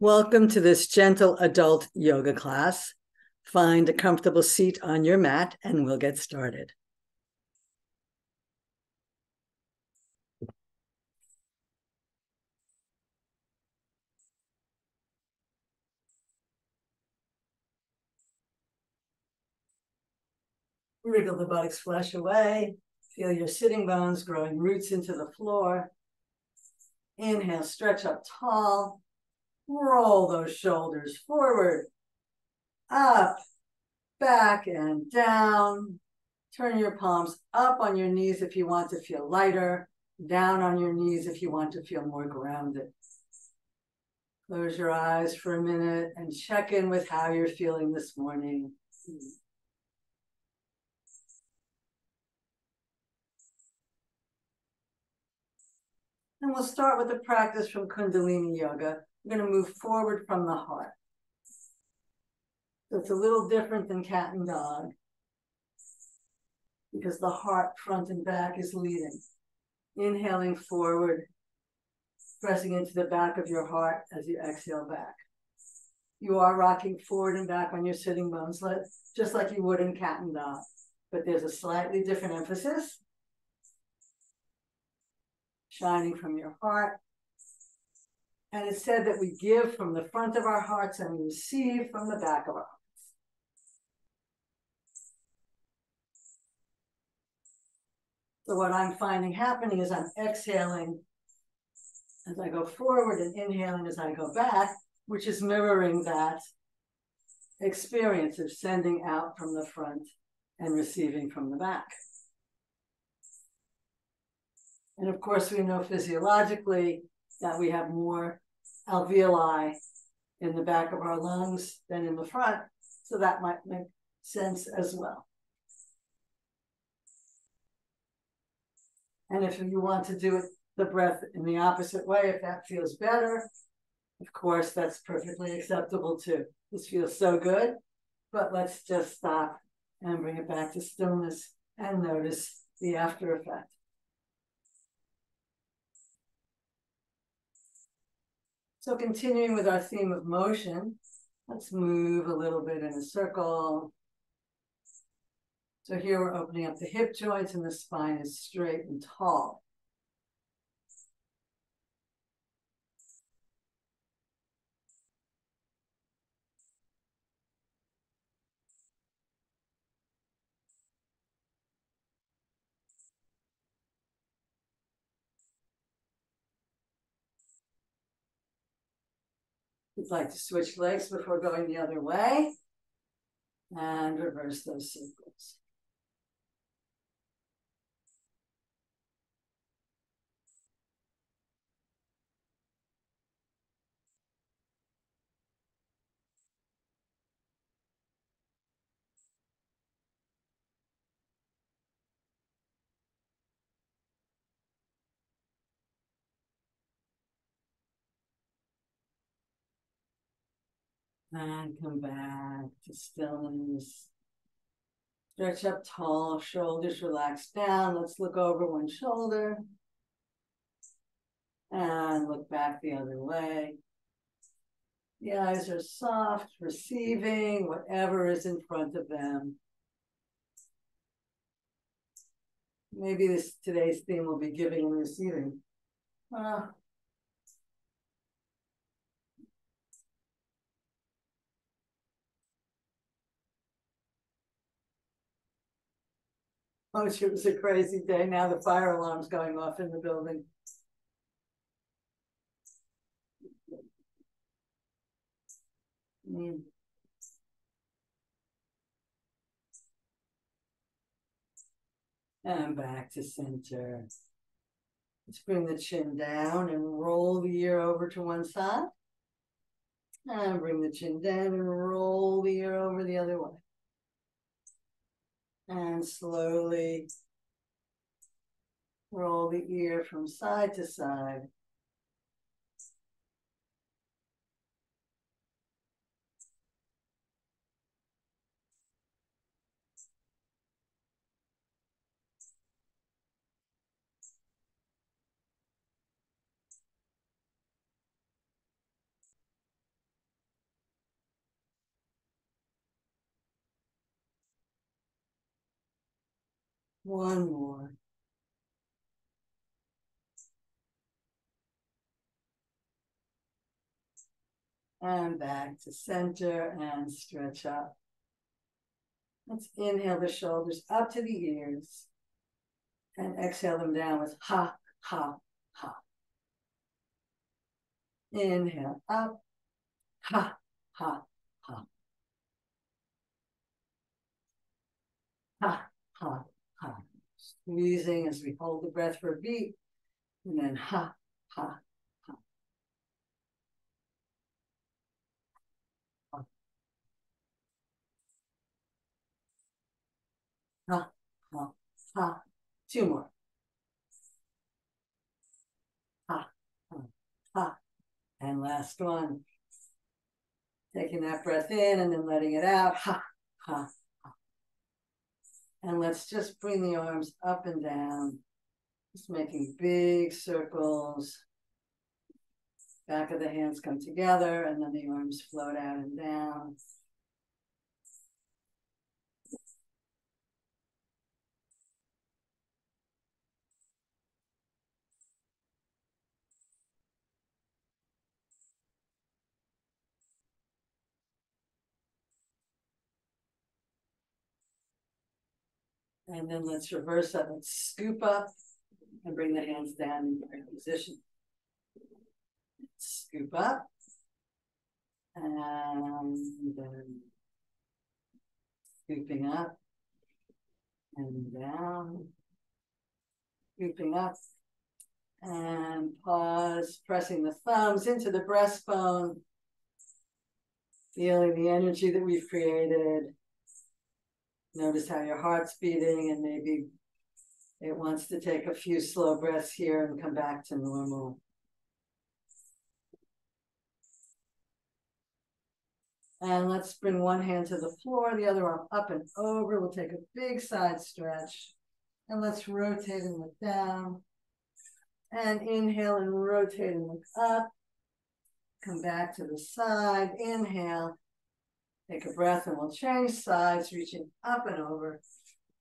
Welcome to this gentle adult yoga class. Find a comfortable seat on your mat and we'll get started. Wriggle the buttocks flesh away. Feel your sitting bones growing roots into the floor. Inhale, stretch up tall. Roll those shoulders forward, up, back, and down. Turn your palms up on your knees if you want to feel lighter, down on your knees if you want to feel more grounded. Close your eyes for a minute and check in with how you're feeling this morning. And we'll start with a practice from Kundalini Yoga. We're going to move forward from the heart. So it's a little different than cat and dog because the heart front and back is leading. Inhaling forward, pressing into the back of your heart as you exhale back. You are rocking forward and back on your sitting bones, just like you would in cat and dog, but there's a slightly different emphasis. Shining from your heart. And it's said that we give from the front of our hearts and we receive from the back of our hearts. So what I'm finding happening is I'm exhaling as I go forward and inhaling as I go back, which is mirroring that experience of sending out from the front and receiving from the back. And of course, we know physiologically that we have more alveoli in the back of our lungs than in the front. So that might make sense as well. And if you want to do it, the breath in the opposite way, if that feels better, of course, that's perfectly acceptable too. This feels so good, but let's just stop and bring it back to stillness and notice the after effect. So continuing with our theme of motion, let's move a little bit in a circle. So here we're opening up the hip joints and the spine is straight and tall. You'd like to switch legs before going the other way and reverse those circles. And come back to stillness. Stretch up tall, shoulders relax down. Let's look over one shoulder. And look back the other way. The eyes are soft, receiving whatever is in front of them. Maybe today's theme will be giving and receiving. Oh, it was a crazy day. Now the fire alarm's going off in the building. And back to center. Let's bring the chin down and roll the ear over to one side. And bring the chin down and roll the ear over the other way. And slowly roll the ear from side to side. One more. And back to center and stretch up. Let's inhale the shoulders up to the ears and exhale them down with ha, ha, ha. Inhale up, ha, ha, ha. Ha, ha, ha. Squeezing as we hold the breath for a beat, and then ha, ha, ha. Ha, ha, ha. Two more. Ha, ha, ha. And last one. Taking that breath in and then letting it out. Ha, ha, ha. And let's just bring the arms up and down. Just making big circles. Back of the hands come together and then the arms float out and down. And then let's reverse that. Let's scoop up and bring the hands down in your position. Scoop up. And then scooping up and down. Scooping up. And pause, pressing the thumbs into the breastbone. Feeling the energy that we've created. Notice how your heart's beating and maybe it wants to take a few slow breaths here and come back to normal. And let's bring one hand to the floor, the other arm up and over. We'll take a big side stretch. And let's rotate and look down. And inhale and rotate and look up. Come back to the side. Inhale. Take a breath and we'll change sides, reaching up and over.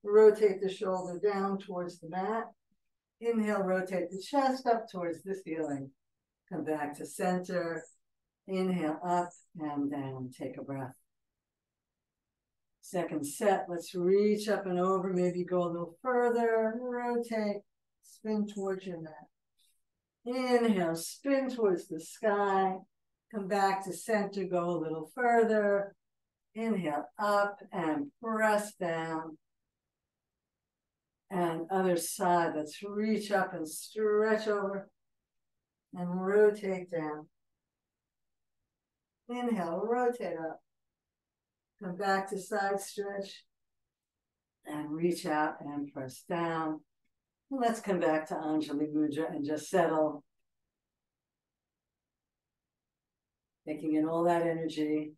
Rotate the shoulder down towards the mat. Inhale, rotate the chest up towards the ceiling. Come back to center. Inhale up and down. Take a breath. Second set, let's reach up and over. Maybe go a little further. Rotate, spin towards your mat. Inhale, spin towards the sky. Come back to center, go a little further. Inhale up and press down. And other side, let's reach up and stretch over and rotate down. Inhale, rotate up. Come back to side stretch and reach out and press down. And let's come back to Anjali Mudra and just settle. Taking in all that energy.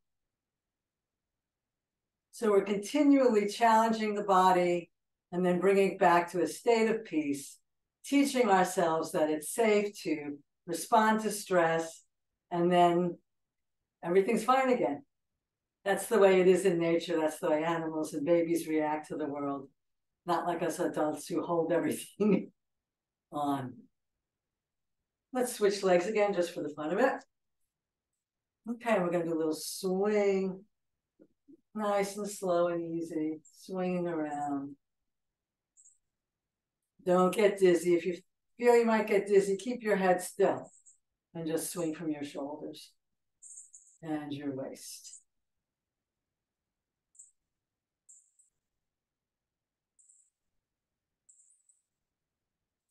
So we're continually challenging the body and then bringing it back to a state of peace, teaching ourselves that it's safe to respond to stress, and then everything's fine again. That's the way it is in nature. That's the way animals and babies react to the world. Not like us adults who hold everything on. Let's switch legs again just for the fun of it. Okay, we're going to do a little swing. Nice and slow and easy. Swinging around. Don't get dizzy. If you feel you might get dizzy, keep your head still and just swing from your shoulders and your waist.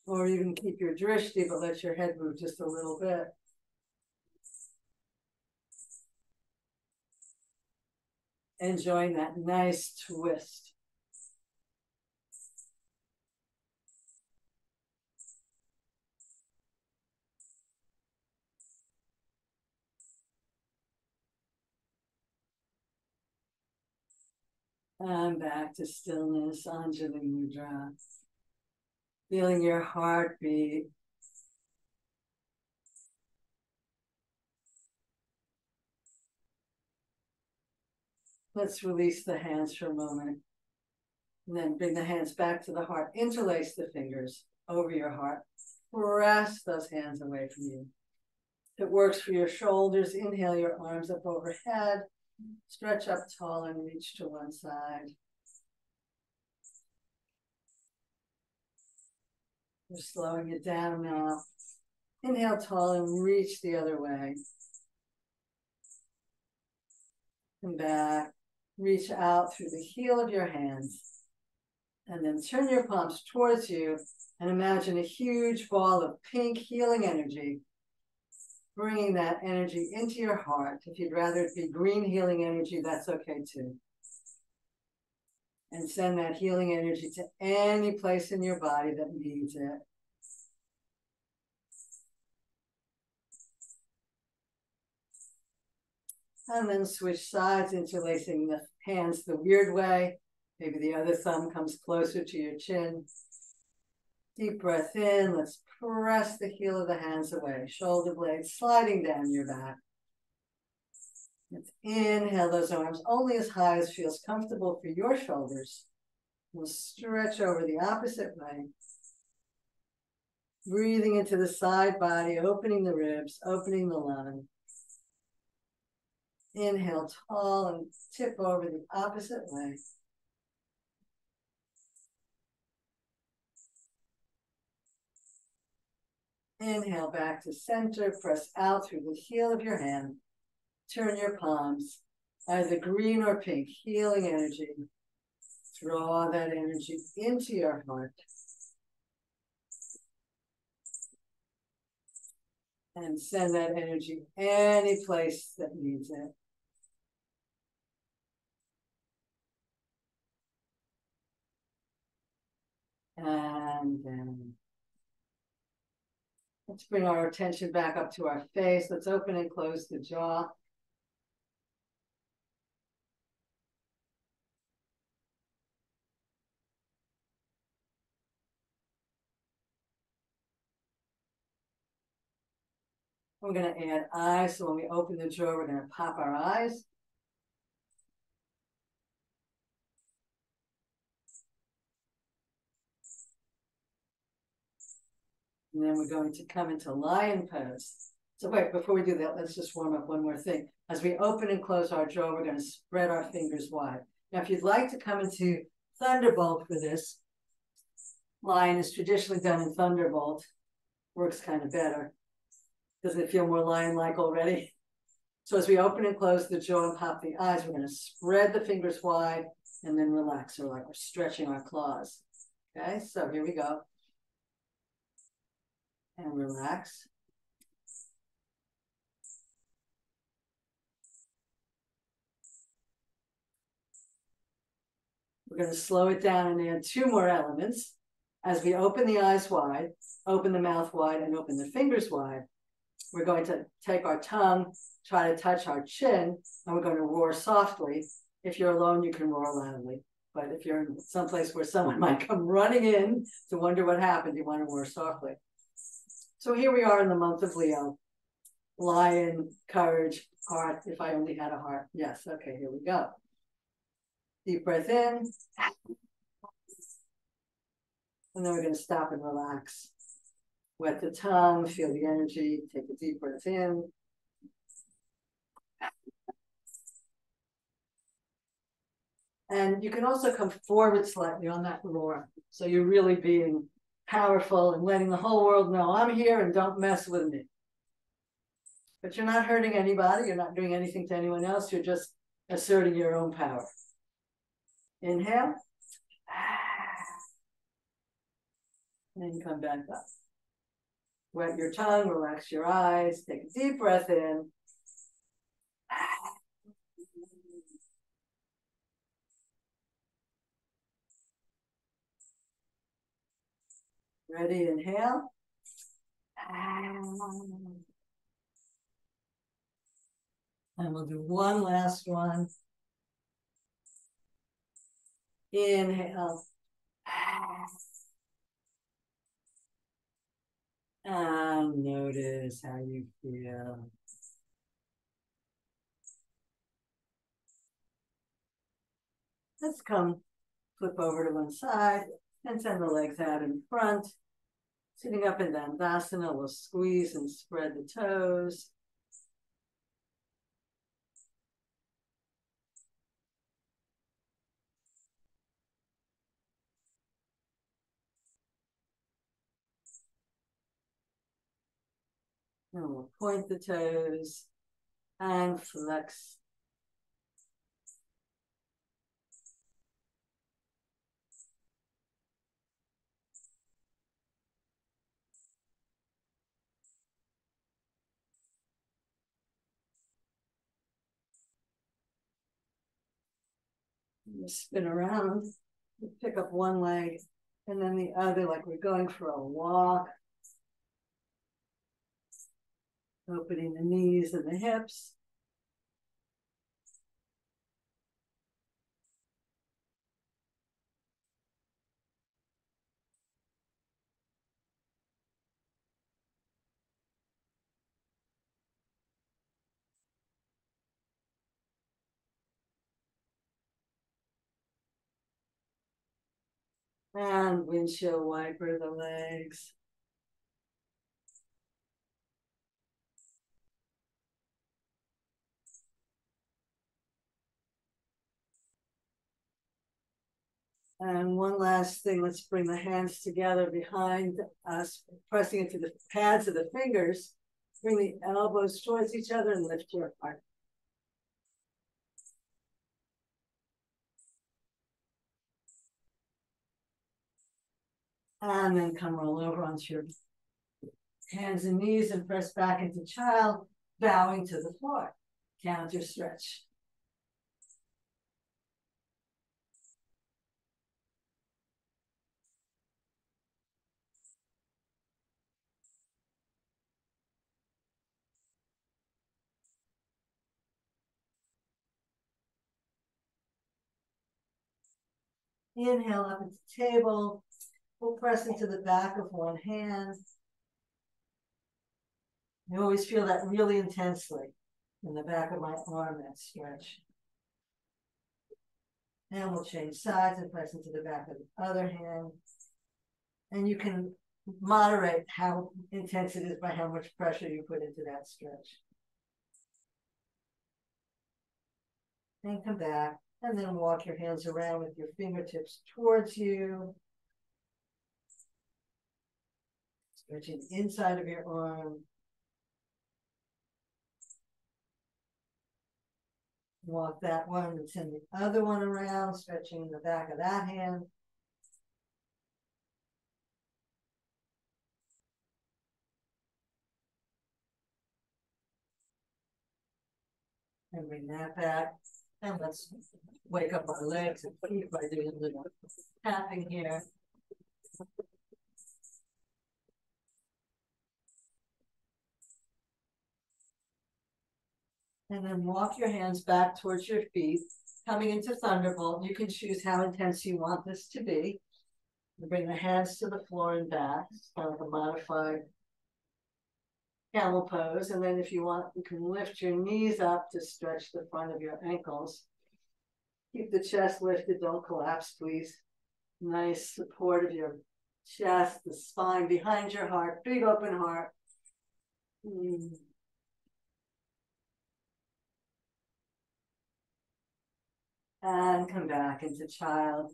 Or even keep your drishti, but let your head move just a little bit. Enjoying that nice twist. And back to stillness, Anjali Mudra. Feeling your heartbeat. Let's release the hands for a moment. And then bring the hands back to the heart. Interlace the fingers over your heart. Press those hands away from you. If it works for your shoulders, inhale your arms up overhead. Stretch up tall and reach to one side. We're slowing it down now. Inhale tall and reach the other way. Come back. Reach out through the heel of your hands. And then turn your palms towards you and imagine a huge ball of pink healing energy. Bringing that energy into your heart. If you'd rather it be green healing energy, that's okay too. And send that healing energy to any place in your body that needs it. And then switch sides, interlacing the hands the weird way. Maybe the other thumb comes closer to your chin. Deep breath in. Let's press the heel of the hands away. Shoulder blades sliding down your back. Let's inhale those arms only as high as feels comfortable for your shoulders. We'll stretch over the opposite way. Breathing into the side body, opening the ribs, opening the lung. Inhale tall and tip over the opposite way. Inhale back to center, press out through the heel of your hand. Turn your palms, either green or pink, healing energy. Draw that energy into your heart. And send that energy any place that needs it. And then let's bring our attention back up to our face. Let's open and close the jaw. We're going to add eyes. So when we open the jaw, we're going to pop our eyes. And then we're going to come into lion pose. So wait, before we do that, let's just warm up one more thing. As we open and close our jaw, we're going to spread our fingers wide. Now, if you'd like to come into thunderbolt for this, lion is traditionally done in thunderbolt. Works kind of better. Doesn't it feel more lion-like already? So as we open and close the jaw and pop the eyes, we're going to spread the fingers wide and then relax, or like we're stretching our claws. Okay, so here we go. And relax. We're going to slow it down and add two more elements. As we open the eyes wide, open the mouth wide, and open the fingers wide, we're going to take our tongue, try to touch our chin, and we're going to roar softly. If you're alone, you can roar loudly. But if you're in someplace where someone might come running in to wonder what happened, you want to roar softly. So here we are in the month of Leo. Lion, courage, heart. If I only had a heart. Yes, okay, here we go. Deep breath in. And then we're going to stop and relax. Wet the tongue, feel the energy. Take a deep breath in. And you can also come forward slightly on that roar. So you're really being powerful and letting the whole world know, I'm here and don't mess with me. But you're not hurting anybody. You're not doing anything to anyone else. You're just asserting your own power. Inhale. And come back up. Wet your tongue, relax your eyes, take a deep breath in. Ready, inhale. And we'll do one last one. Inhale. And notice how you feel. Let's come Flip over to one side and send the legs out in front. Sitting up in Dandasana, we'll squeeze and spread the toes. And we'll point the toes and flex. We'll spin around, pick up one leg and then the other, like we're going for a walk. Opening the knees and the hips. And windshield wiper the legs. And one last thing, let's bring the hands together behind us, pressing into the pads of the fingers. Bring the elbows towards each other and lift your heart. And then come roll over onto your hands and knees and press back into child, bowing to the floor. Counter stretch. Inhale up into table. We'll press into the back of one hand. I always feel that really intensely in the back of my arm, that stretch. And we'll change sides and press into the back of the other hand. And you can moderate how intense it is by how much pressure you put into that stretch. And come back. And then walk your hands around with your fingertips towards you. Stretching inside of your arm. Walk that one and send the other one around, stretching the back of that hand. And bring that back. And let's wake up our legs and feet by doing a little tapping here. And then walk your hands back towards your feet, coming into Thunderbolt. You can choose how intense you want this to be. And bring the hands to the floor and back, kind of like a modified camel pose. And then if you want, you can lift your knees up to stretch the front of your ankles. Keep the chest lifted, don't collapse, please. Nice support of your chest, the spine behind your heart, big open heart. And come back into child.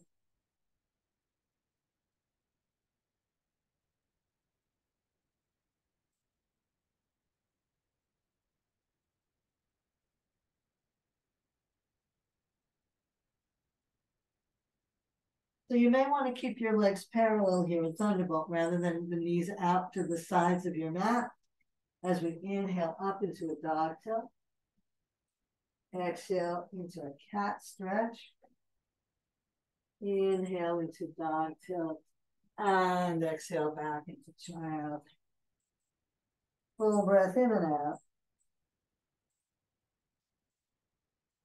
So you may want to keep your legs parallel here in Thunderbolt rather than the knees out to the sides of your mat. As we inhale up into a dog tilt. Exhale into a cat stretch. Inhale into dog tilt. And exhale back into child. Full breath in and out.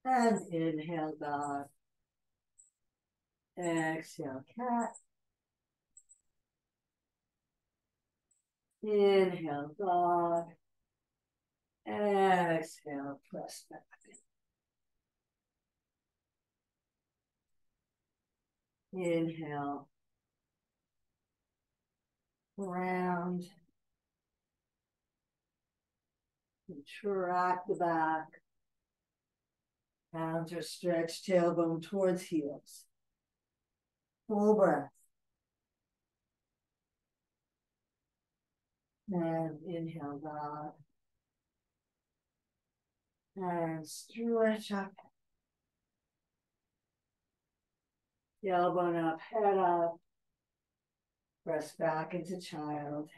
And inhale dog. Exhale cat. Inhale dog. Exhale press back. Inhale, round, contract the back, hands are stretched, tailbone towards heels. Full breath. And inhale down. And stretch up. Tailbone up, head up. Press back into child.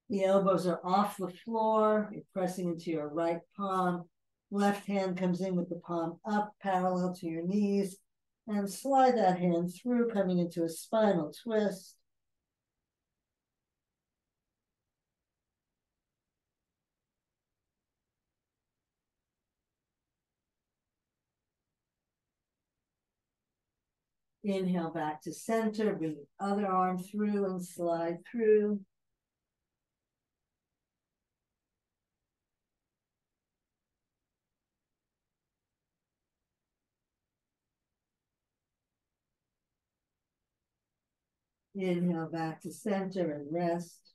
The elbows are off the floor. You're pressing into your right palm. Left hand comes in with the palm up, parallel to your knees. And slide that hand through, coming into a spinal twist. Inhale back to center. Bring the other arm through and slide through. Inhale back to center and rest.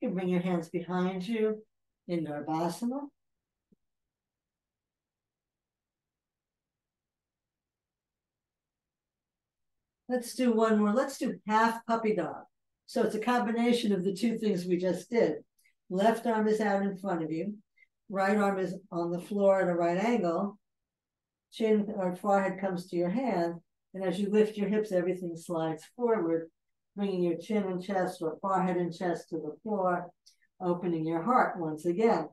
You can bring your hands behind you in Nirvasana. Let's do one more. Let's do half puppy dog. So it's a combination of the two things we just did. Left arm is out in front of you. Right arm is on the floor at a right angle. Chin or forehead comes to your hand. And as you lift your hips, everything slides forward, bringing your chin and chest or forehead and chest to the floor, opening your heart once again.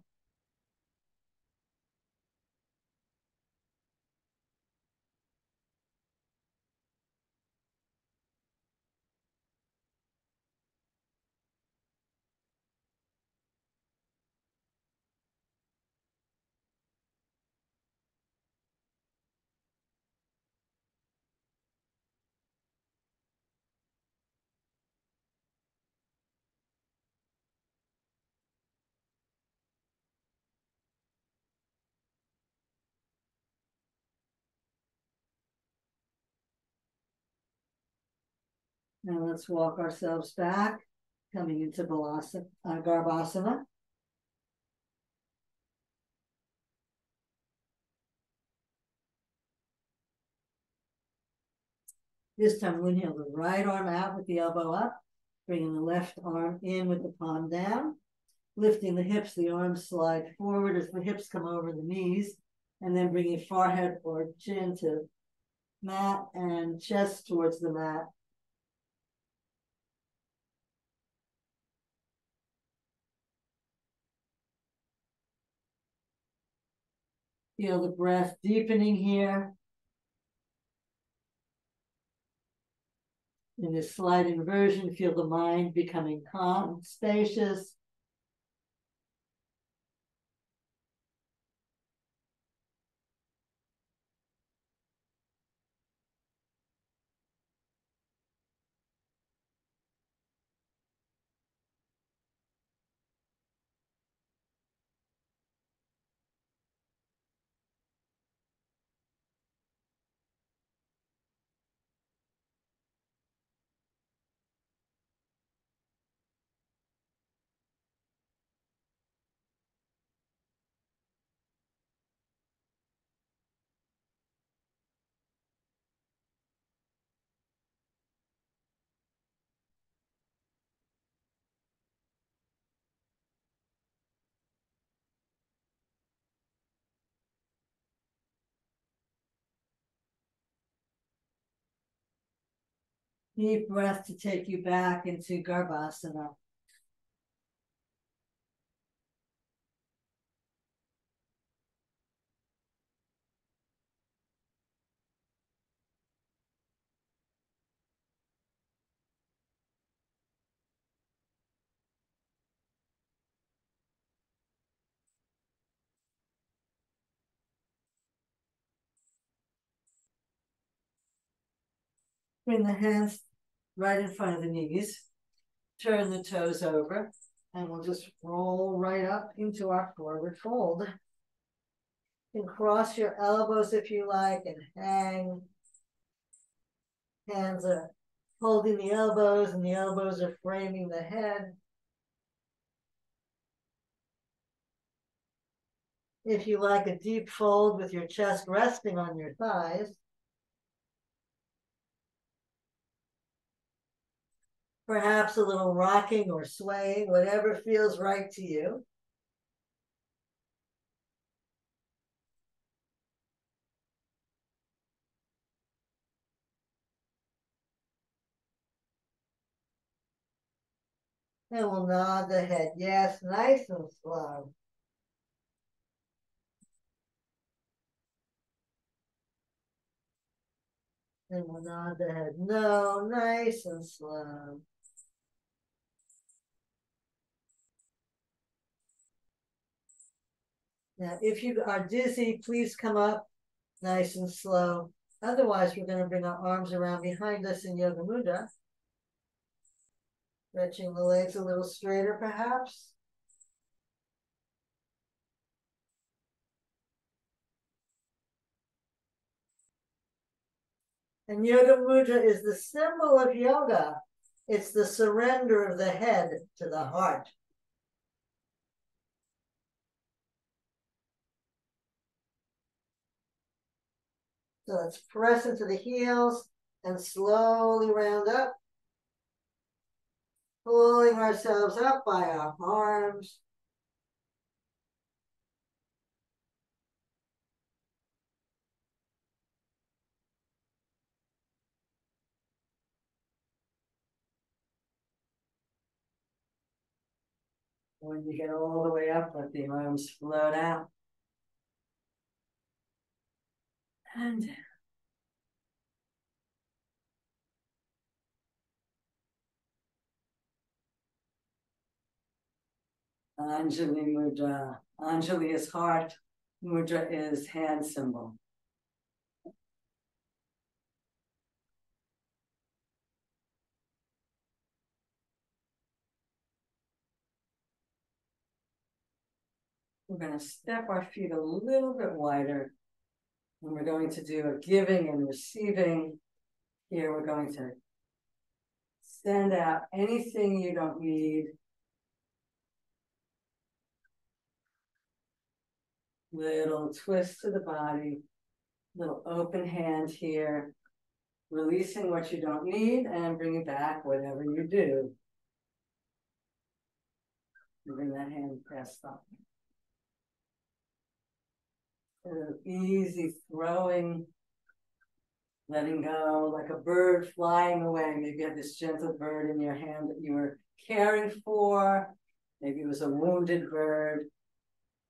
Now let's walk ourselves back, coming into Garbhasana. This time we'll inhale the right arm out with the elbow up, bringing the left arm in with the palm down, lifting the hips, the arms slide forward as the hips come over the knees, and then bringing forehead or chin to mat and chest towards the mat. Feel the breath deepening here. In this slight inversion, feel the mind becoming calm and spacious. Deep breath to take you back into Garbhasana. Bring the hands right in front of the knees. Turn the toes over, and we'll just roll right up into our forward fold. You can cross your elbows if you like and hang. Hands are holding the elbows and the elbows are framing the head. If you like a deep fold with your chest resting on your thighs. Perhaps a little rocking or swaying, whatever feels right to you. And we'll nod the head. Yes, nice and slow. And we'll nod the head. No, nice and slow. Now, if you are dizzy, please come up nice and slow. Otherwise, we're going to bring our arms around behind us in Yoga Mudra. Stretching the legs a little straighter, perhaps. And Yoga Mudra is the symbol of yoga. It's the surrender of the head to the heart. So let's press into the heels and slowly round up, pulling ourselves up by our arms. When you get all the way up, let the arms float out. And Anjali Mudra. Anjali is heart. Mudra is hand symbol. We're going to step our feet a little bit wider. And we're going to do a giving and receiving. Here we're going to send out anything you don't need. Little twist to the body. Little open hand here. Releasing what you don't need and bringing back whatever you do. Bring that hand pressed up. Easy throwing, letting go, like a bird flying away. Maybe you have this gentle bird in your hand that you were caring for. Maybe it was a wounded bird.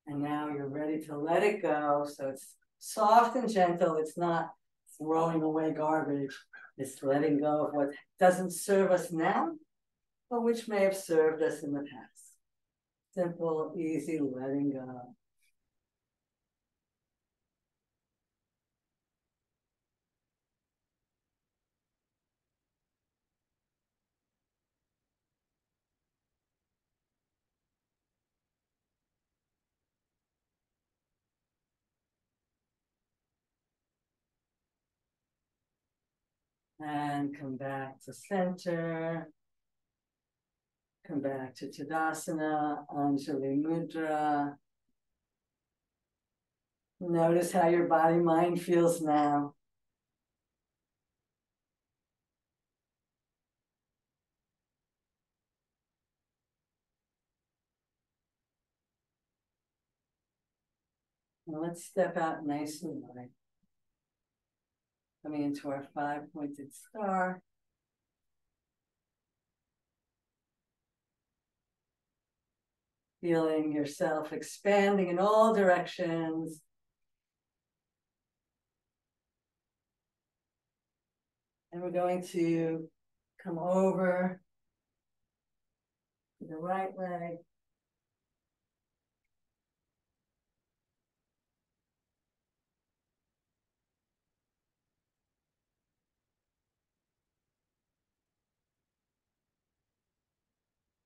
And now you're ready to let it go. So it's soft and gentle. It's not throwing away garbage. It's letting go of what doesn't serve us now, but which may have served us in the past. Simple, easy letting go. And come back to center. Come back to Tadasana, Anjali Mudra. Notice how your body mind feels now. Now let's step out nice and wide. Coming into our 5-pointed star. Feeling yourself expanding in all directions. And we're going to come over to the right leg.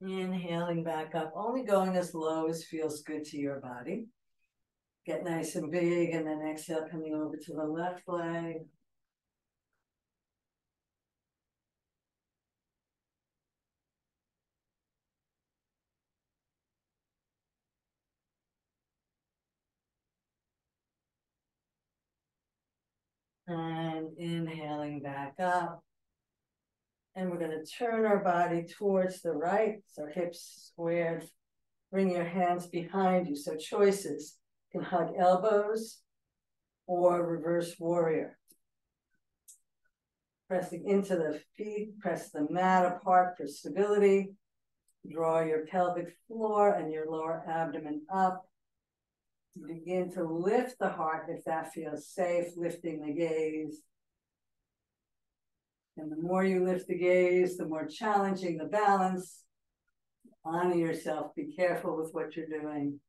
Inhaling back up, only going as low as feels good to your body. Get nice and big, and then exhale, coming over to the left leg. And inhaling back up. And we're going to turn our body towards the right, so hips squared. Bring your hands behind you. So choices. You can hug elbows or reverse warrior. Pressing into the feet, press the mat apart for stability. Draw your pelvic floor and your lower abdomen up. Begin to lift the heart if that feels safe, lifting the gaze. And the more you lift the gaze, the more challenging the balance. Honor yourself. Be careful with what you're doing.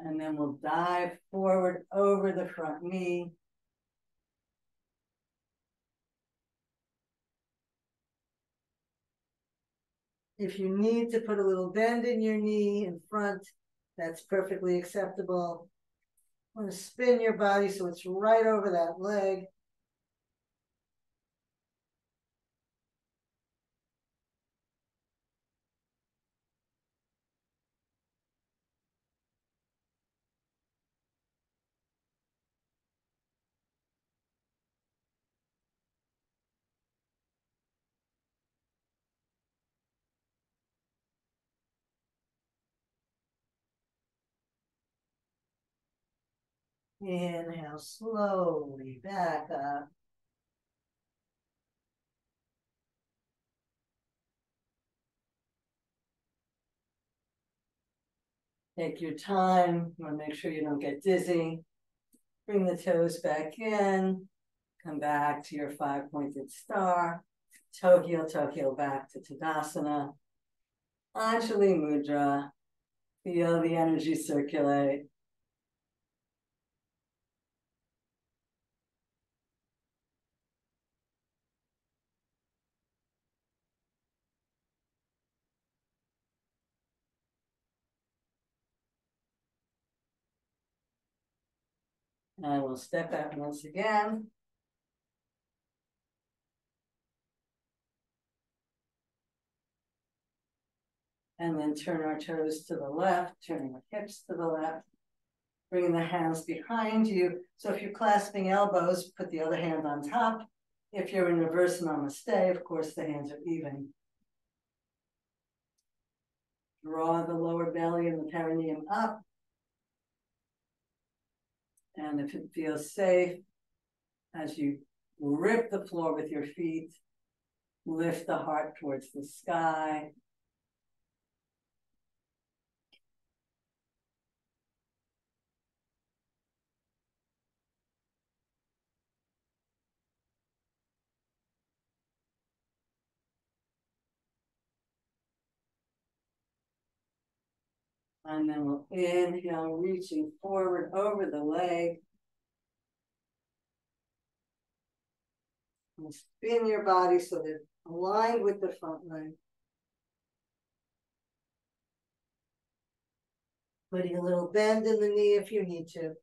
And then we'll dive forward over the front knee. If you need to put a little bend in your knee in front, that's perfectly acceptable. I'm going to spin your body so it's right over that leg. Inhale, slowly back up. Take your time. You want to make sure you don't get dizzy. Bring the toes back in. Come back to your five-pointed star. Toe heel back to Tadasana. Anjali Mudra. Feel the energy circulate. And we'll step out once again. And then turn our toes to the left, turning our hips to the left, bringing the hands behind you. So if you're clasping elbows, put the other hand on top. If you're in reverse namaste, of course, the hands are even. Draw the lower belly and the perineum up. And if it feels safe, as you rip the floor with your feet, lift the heart towards the sky. And then we'll inhale, reaching forward over the leg. And spin your body so that it's aligned with the front leg. Putting a little bend in the knee if you need to.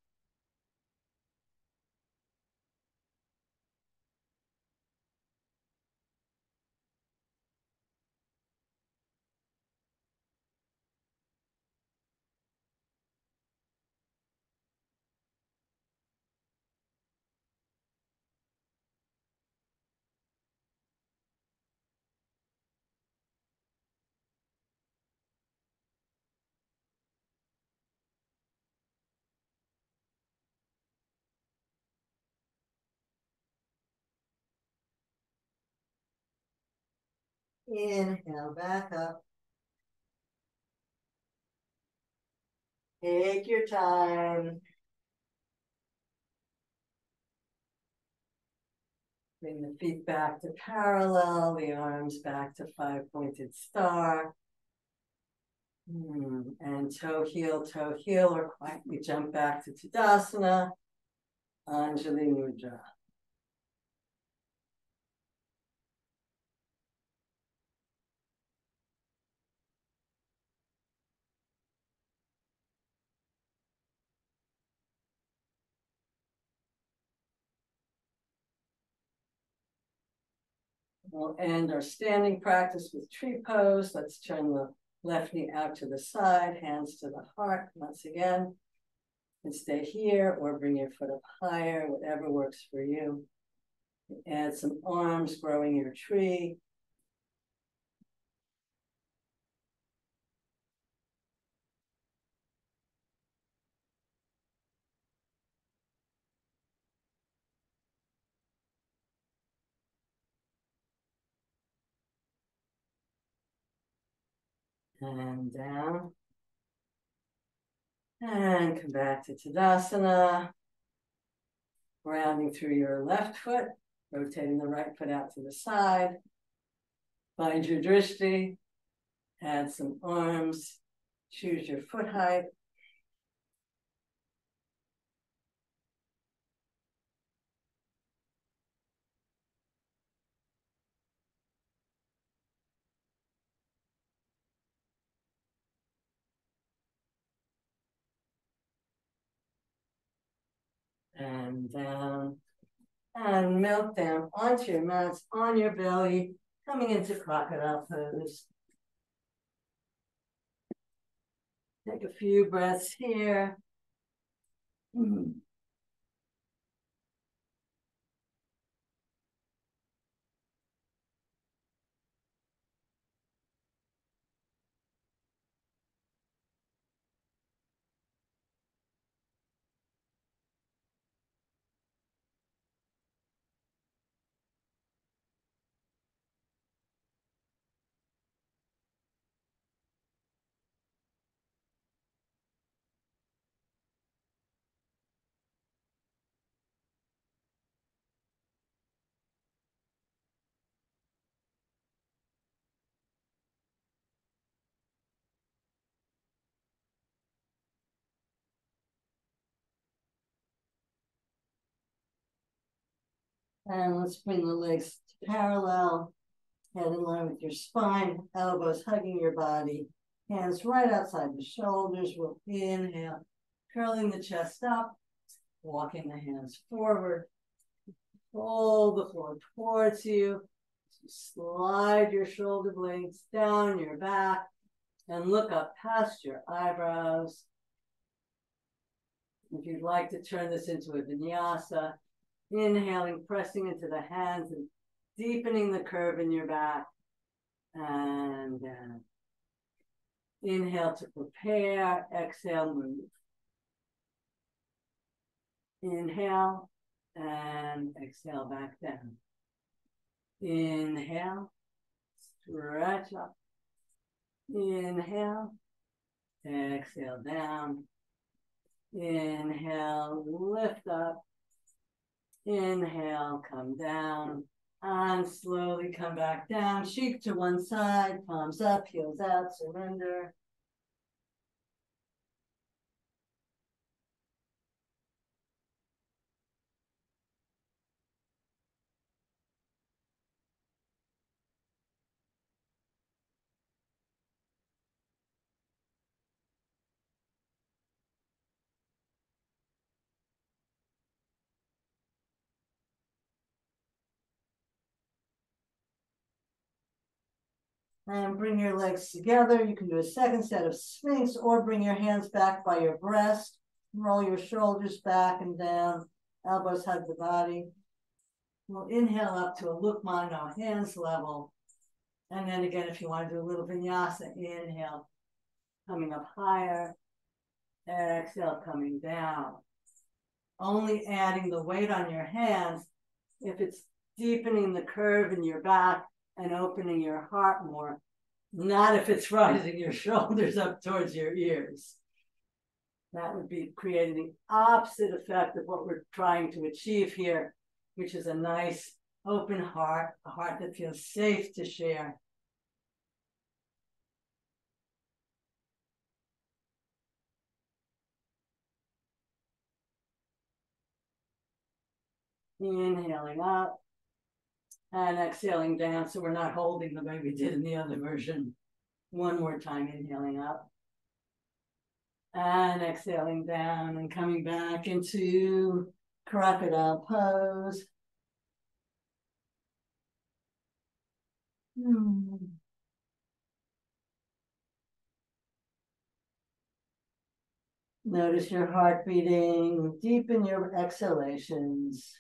Inhale, back up. Take your time. Bring the feet back to parallel, the arms back to five-pointed star. And toe heel, or quietly jump back to Tadasana. Anjali Mudra. We'll end our standing practice with tree pose. Let's turn the left knee out to the side, hands to the heart once again. And stay here or bring your foot up higher, whatever works for you. Add some arms, growing your tree. And down. And come back to Tadasana. Grounding through your left foot, rotating the right foot out to the side. Find your drishti. Add some arms. Choose your foot height. And down. And melt down onto your mats, on your belly, coming into crocodile pose. Take a few breaths here. And let's bring the legs parallel, head in line with your spine, elbows hugging your body, hands right outside the shoulders. We'll inhale, curling the chest up, walking the hands forward, pull the floor towards you. Slide your shoulder blades down your back and look up past your eyebrows. If you'd like to turn this into a vinyasa, inhaling, pressing into the hands and deepening the curve in your back. And inhale to prepare, exhale, move. Inhale and exhale back down. Inhale, stretch up. Inhale, exhale down. Inhale, lift up. Inhale, come down. And slowly come back down. Cheek to one side, palms up, heels out, surrender. And bring your legs together. You can do a second set of Sphinx or bring your hands back by your breast. Roll your shoulders back and down. Elbows hug the body. We'll inhale up to a Lukmano, hands level. And then again, if you want to do a little vinyasa, inhale, coming up higher. Exhale, coming down. Only adding the weight on your hands if it's deepening the curve in your back and opening your heart more, not if it's rising your shoulders up towards your ears. That would be creating the opposite effect of what we're trying to achieve here, which is a nice open heart, a heart that feels safe to share. Inhaling up and exhaling down. So we're not holding the way we did in the other version. One more time, inhaling up and exhaling down and coming back into crocodile pose. Notice your heart beating, deepen your exhalations.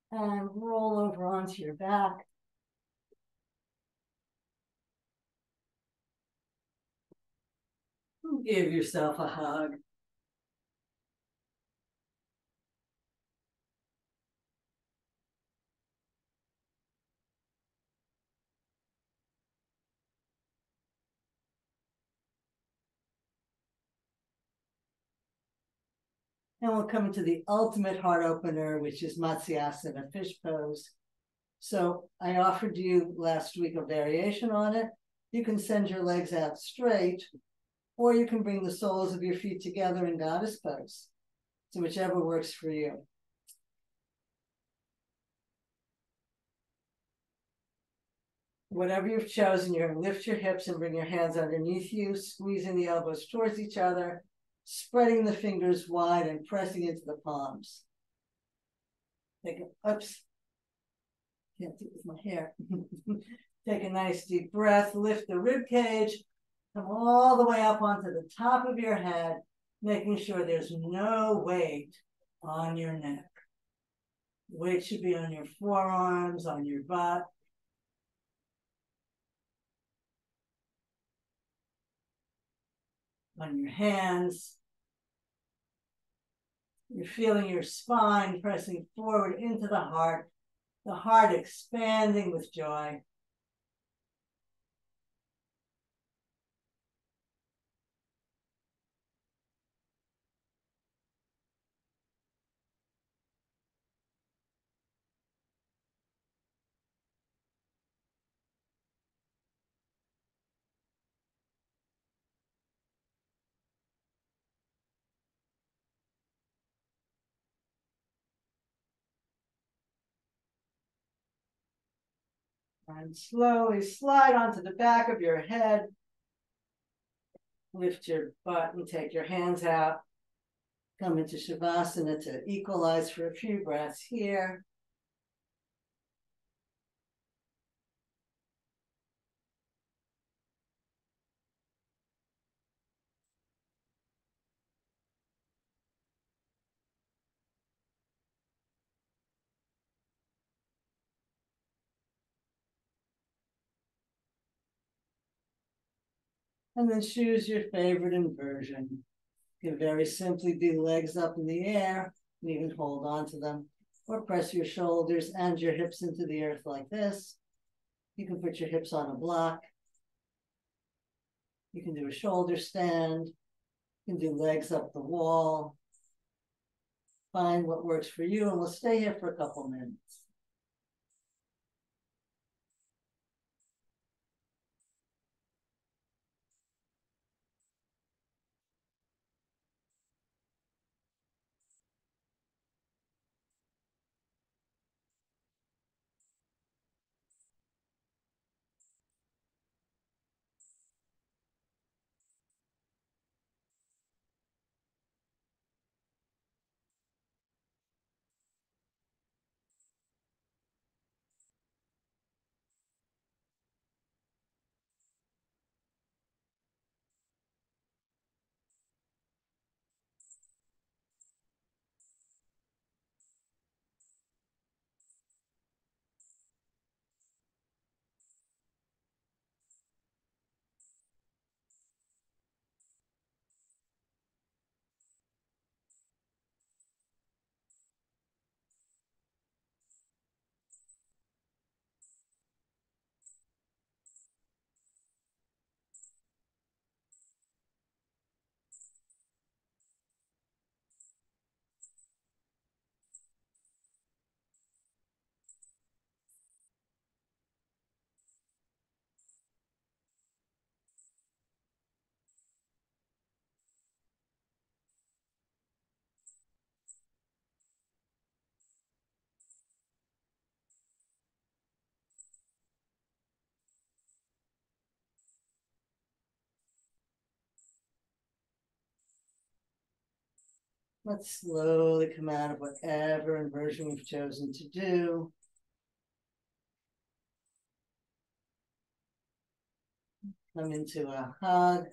And roll over onto your back. Give yourself a hug. And we'll come into the ultimate heart opener, which is Matsyasana, fish pose. So I offered you last week a variation on it. You can send your legs out straight, or you can bring the soles of your feet together in goddess pose. So whichever works for you. Whatever you've chosen, you're going to lift your hips and bring your hands underneath you, squeezing the elbows towards each other, spreading the fingers wide and pressing into the palms. Oops, can't do it with my hair. Take a nice deep breath, lift the rib cage, come all the way up onto the top of your head, making sure there's no weight on your neck. Weight should be on your forearms, on your butt. On your hands. You're feeling your spine pressing forward into the heart expanding with joy. And slowly slide onto the back of your head. Lift your butt and take your hands out. Come into Shavasana to equalize for a few breaths here. And then choose your favorite inversion. You can very simply do legs up in the air and even hold on to them. Or press your shoulders and your hips into the earth like this. You can put your hips on a block. You can do a shoulder stand. You can do legs up the wall. Find what works for you, and we'll stay here for a couple minutes. Let's slowly come out of whatever inversion we've chosen to do. Come into a hug.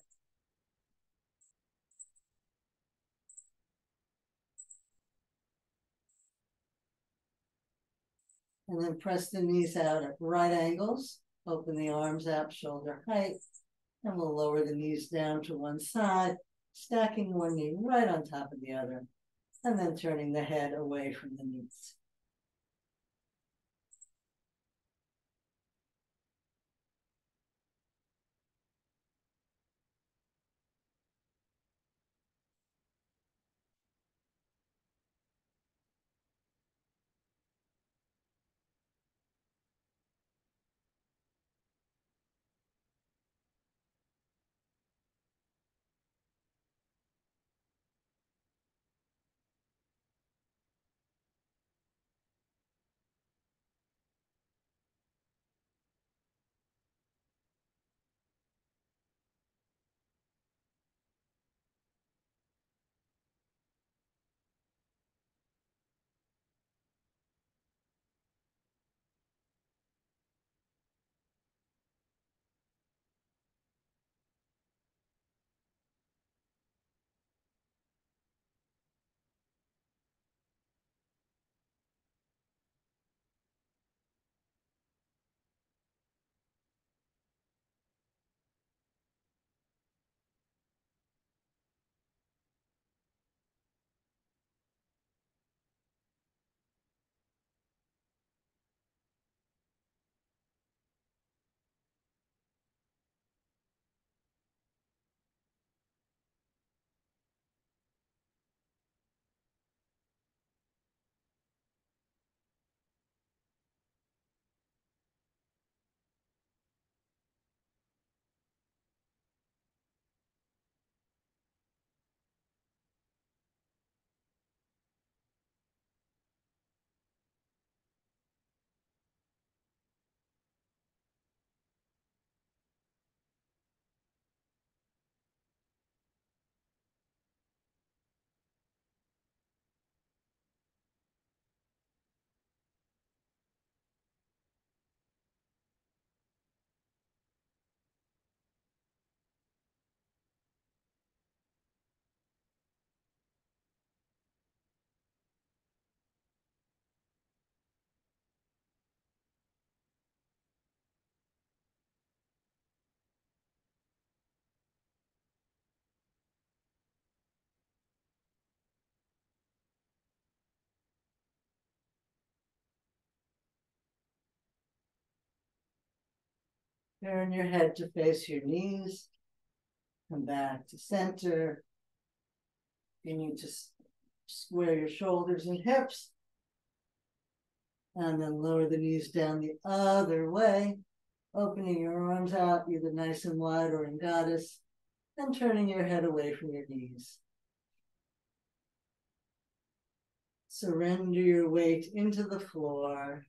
And then press the knees out at right angles. Open the arms out, shoulder height. And we'll lower the knees down to one side, stacking one knee right on top of the other, and then turning the head away from the knees. Turn your head to face your knees. Come back to center. You need to square your shoulders and hips. And then lower the knees down the other way, opening your arms out, either nice and wide or in goddess, and turning your head away from your knees. Surrender your weight into the floor.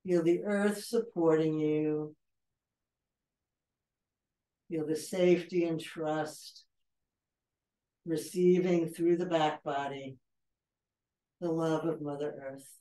Feel the earth supporting you. Feel the safety and trust, receiving through the back body the love of Mother Earth.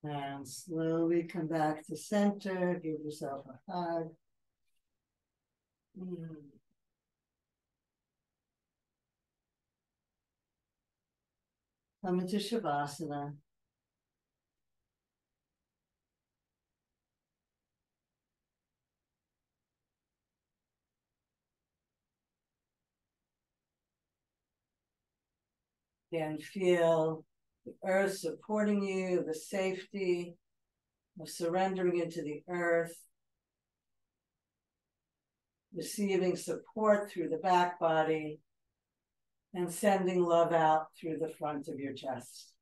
And slowly come back to center. Give yourself a hug. Come into Shavasana. Again, feel the earth supporting you, the safety of surrendering into the earth, receiving support through the back body, and sending love out through the front of your chest.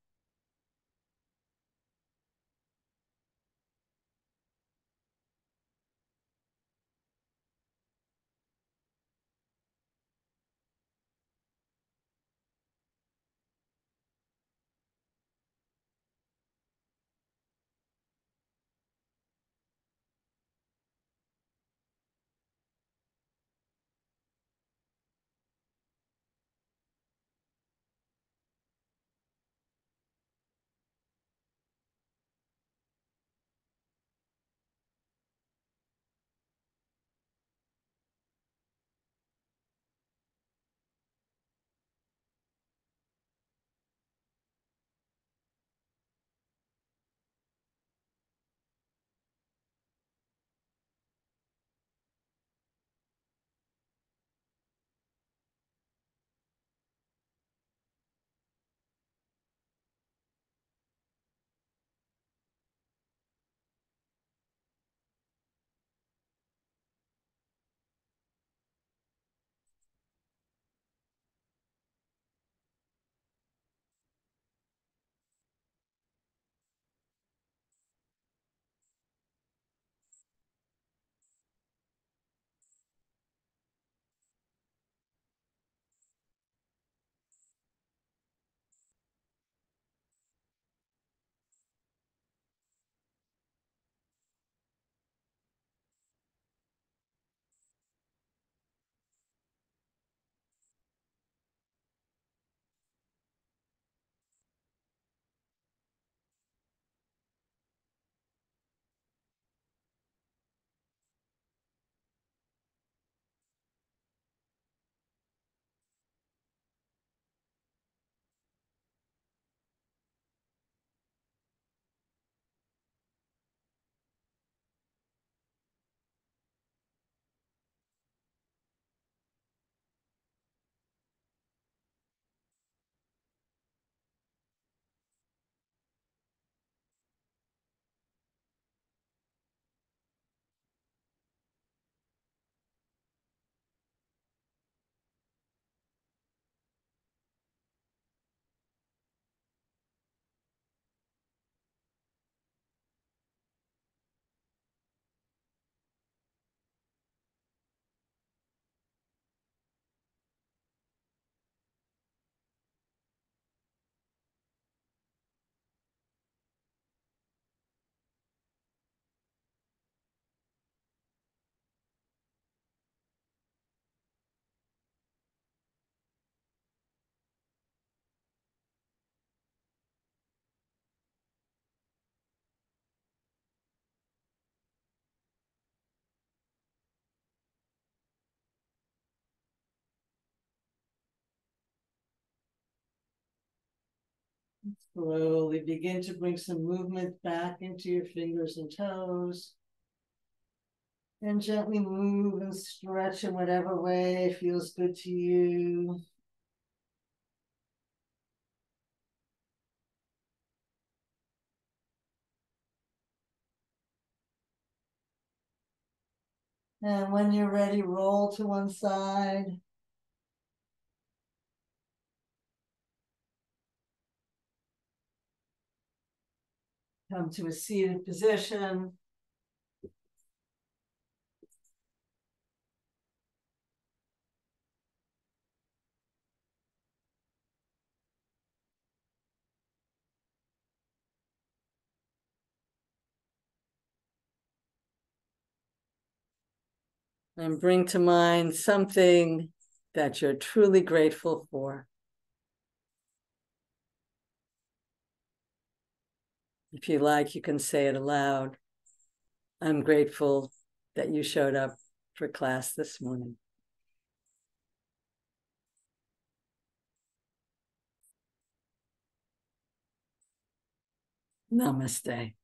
Slowly begin to bring some movement back into your fingers and toes. And gently move and stretch in whatever way feels good to you. And when you're ready, roll to one side. Come to a seated position. And bring to mind something that you're truly grateful for. If you like, you can say it aloud. I'm grateful that you showed up for class this morning. Namaste.